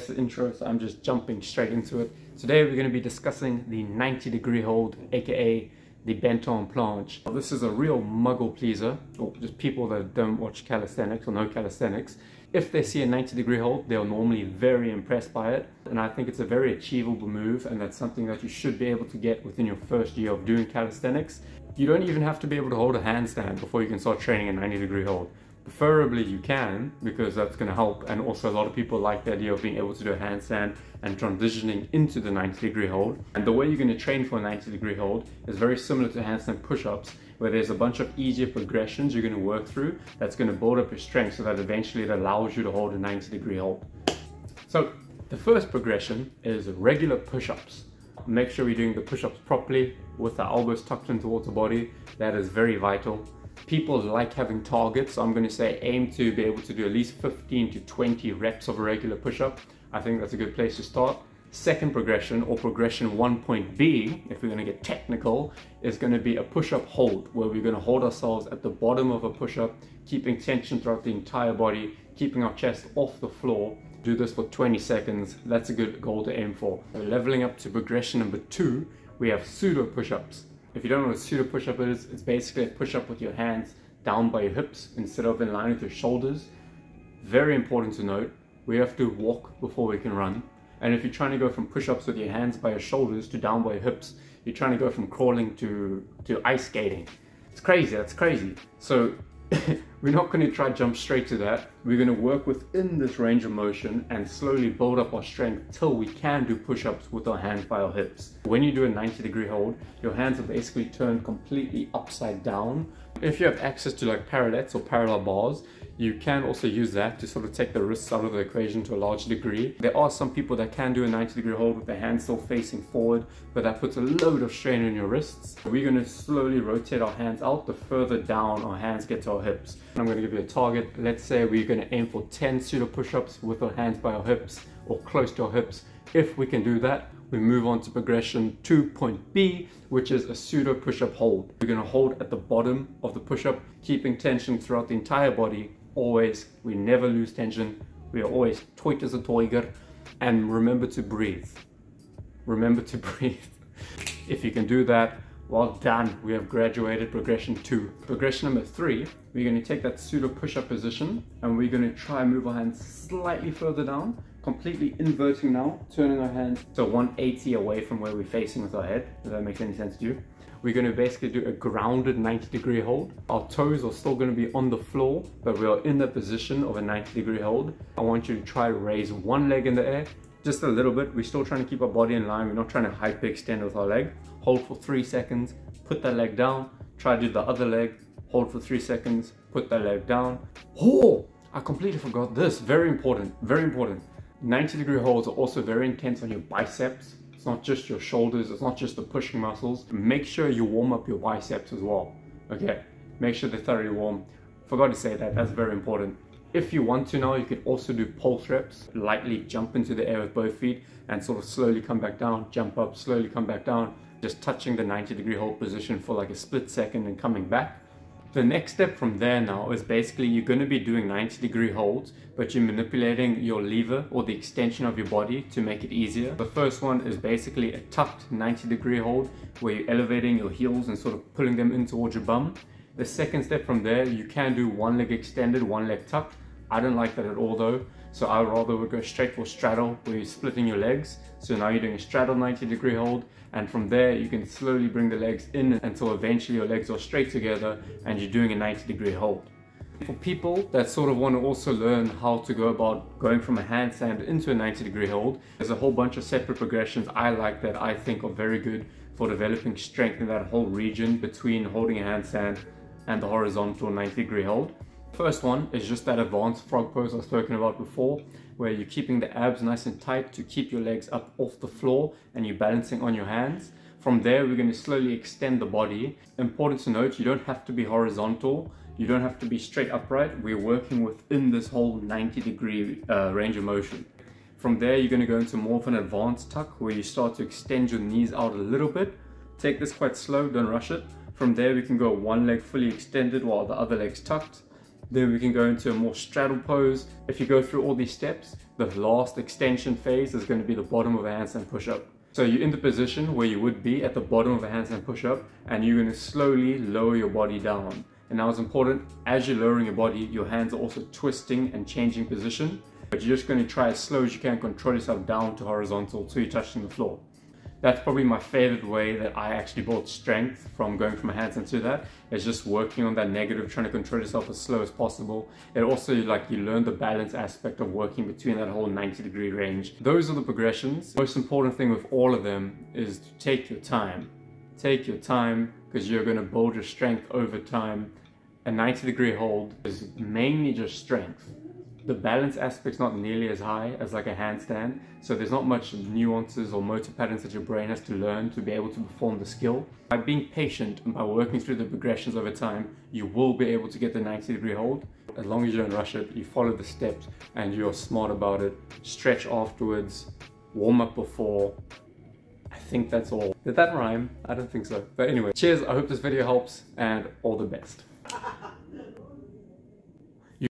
less intro, so I'm just jumping straight into it. Today we're going to be discussing the 90-degree hold, aka the bentarmplanche. This is a real muggle pleaser, or just people that don't watch calisthenics or know calisthenics. If they see a 90-degree hold, they're normally very impressed by it, and I think it's a very achievable move, and that's something that you should be able to get within your first year of doing calisthenics. You don't even have to be able to hold a handstand before you can start training a 90-degree hold. Preferably you can, because that's going to help, and also a lot of people like the idea of being able to do a handstand and transitioning into the 90-degree hold. And the way you're going to train for a 90-degree hold is very similar to handstand push-ups, where there's a bunch of easier progressions you're going to work through that's going to build up your strength so that eventually it allows you to hold a 90-degree hold. So the first progression is regular push-ups. Make sure you're doing the push-ups properly with the elbows tucked in towards the body. That is very vital. People like having targets, so I'm going to say aim to be able to do at least 15 to 20 reps of a regular push-up. I think that's a good place to start. Second progression, or progression 1.B, if we're going to get technical, is going to be a push-up hold, where we're going to hold ourselves at the bottom of a push-up, keeping tension throughout the entire body, keeping our chest off the floor. Do this for 20 seconds. That's a good goal to aim for. Leveling up to progression number 2, we have pseudo push-ups. If you don't know what a pseudo push-up is, it's basically a push-up with your hands down by your hips instead of in line with your shoulders. Very important to note, we have to walk before we can run. And if you're trying to go from push-ups with your hands by your shoulders to down by your hips, you're trying to go from crawling to ice skating. It's crazy, that's crazy. So we're not going to try to jump straight to that. We're going to work within this range of motion and slowly build up our strength till we can do push-ups with our hands by our hips. When you do a 90-degree hold, your hands are basically turned completely upside down. If you have access to like parallettes or parallel bars, you can also use that to sort of take the wrists out of the equation to a large degree. There are some people that can do a 90-degree hold with their hands still facing forward, but that puts a load of strain on your wrists. We're going to slowly rotate our hands out the further down our hands get to our hips. And I'm going to give you a target. Let's say we're going to aim for 10 pseudo push-ups with our hands by our hips or close to our hips. If we can do that, we move on to progression 2.B, which is a pseudo push-up hold. We're going to hold at the bottom of the push-up, keeping tension throughout the entire body. Always, we never lose tension. We are always tight as a tiger. And remember to breathe. Remember to breathe. If you can do that, well done. We have graduated progression 2. Progression number 3, we're going to take that pseudo push-up position and we're going to try and move our hands slightly further down, completely inverting now, turning our hands so 180 away from where we're facing with our head. If that makes any sense to you. We're going to basically do a grounded 90-degree hold. Our toes are still going to be on the floor, but we are in the position of a 90-degree hold. I want you to try to raise one leg in the air, just a little bit. We're still trying to keep our body in line. We're not trying to hyperextend with our leg. Hold for 3 seconds, put that leg down, try to do the other leg, hold for 3 seconds, put that leg down. Oh, I completely forgot this. Very important, very important. 90-degree holds are also very intense on your biceps. It's not just your shoulders, it's not just the pushing muscles. Make sure you warm up your biceps as well. Okay, make sure they're thoroughly warm. Forgot to say that, that's very important. If you want to now, you can also do pulse reps. Lightly jump into the air with both feet and sort of slowly come back down, jump up, slowly come back down. Just touching the 90-degree hold position for like a split second and coming back. The next step from there now is basically you're going to be doing 90-degree holds, but you're manipulating your lever or the extension of your body to make it easier. The first one is basically a tucked 90-degree hold where you're elevating your heels and sort of pulling them in towards your bum. The second step from there, you can do one leg extended, one leg tucked. I don't like that at all though, so I would rather go straight for straddle where you're splitting your legs. So now you're doing a straddle 90-degree hold, and from there you can slowly bring the legs in until eventually your legs are straight together and you're doing a 90-degree hold. For people that sort of want to also learn how to go about going from a handstand into a 90-degree hold, there's a whole bunch of separate progressions I like that I think are very good for developing strength in that whole region between holding a handstand and the horizontal 90-degree hold. First one is just that advanced frog pose I've spoken about before, where you're keeping the abs nice and tight to keep your legs up off the floor and you're balancing on your hands. From there, we're going to slowly extend the body. Important to note, you don't have to be horizontal. You don't have to be straight upright. We're working within this whole 90-degree range of motion. From there, you're going to go into more of an advanced tuck where you start to extend your knees out a little bit. Take this quite slow, don't rush it. From there, we can go one leg fully extended while the other leg's tucked. Then we can go into a more straddle pose. If you go through all these steps, the last extension phase is going to be the bottom of a handstand push-up. So you're in the position where you would be at the bottom of a handstand push-up, and you're going to slowly lower your body down. And now it's important, as you're lowering your body, your hands are also twisting and changing position, but you're just going to try as slow as you can control yourself down to horizontal till you're touching the floor. That's probably my favorite way that I actually built strength from going from a handstand to that, is just working on that negative, trying to control yourself as slow as possible. It also, like, you learn the balance aspect of working between that whole 90-degree range. Those are the progressions. The most important thing with all of them is to take your time. Take your time, because you're going to build your strength over time. A 90-degree hold is mainly just strength. The balance aspect's not nearly as high as like a handstand, so there's not much nuances or motor patterns that your brain has to learn to be able to perform the skill. By being patient and by working through the progressions over time, you will be able to get the 90-degree hold. As long as you don't rush it, you follow the steps and you're smart about it. Stretch afterwards, warm up before. I think that's all. Did that rhyme? I don't think so. But anyway, cheers, I hope this video helps and all the best.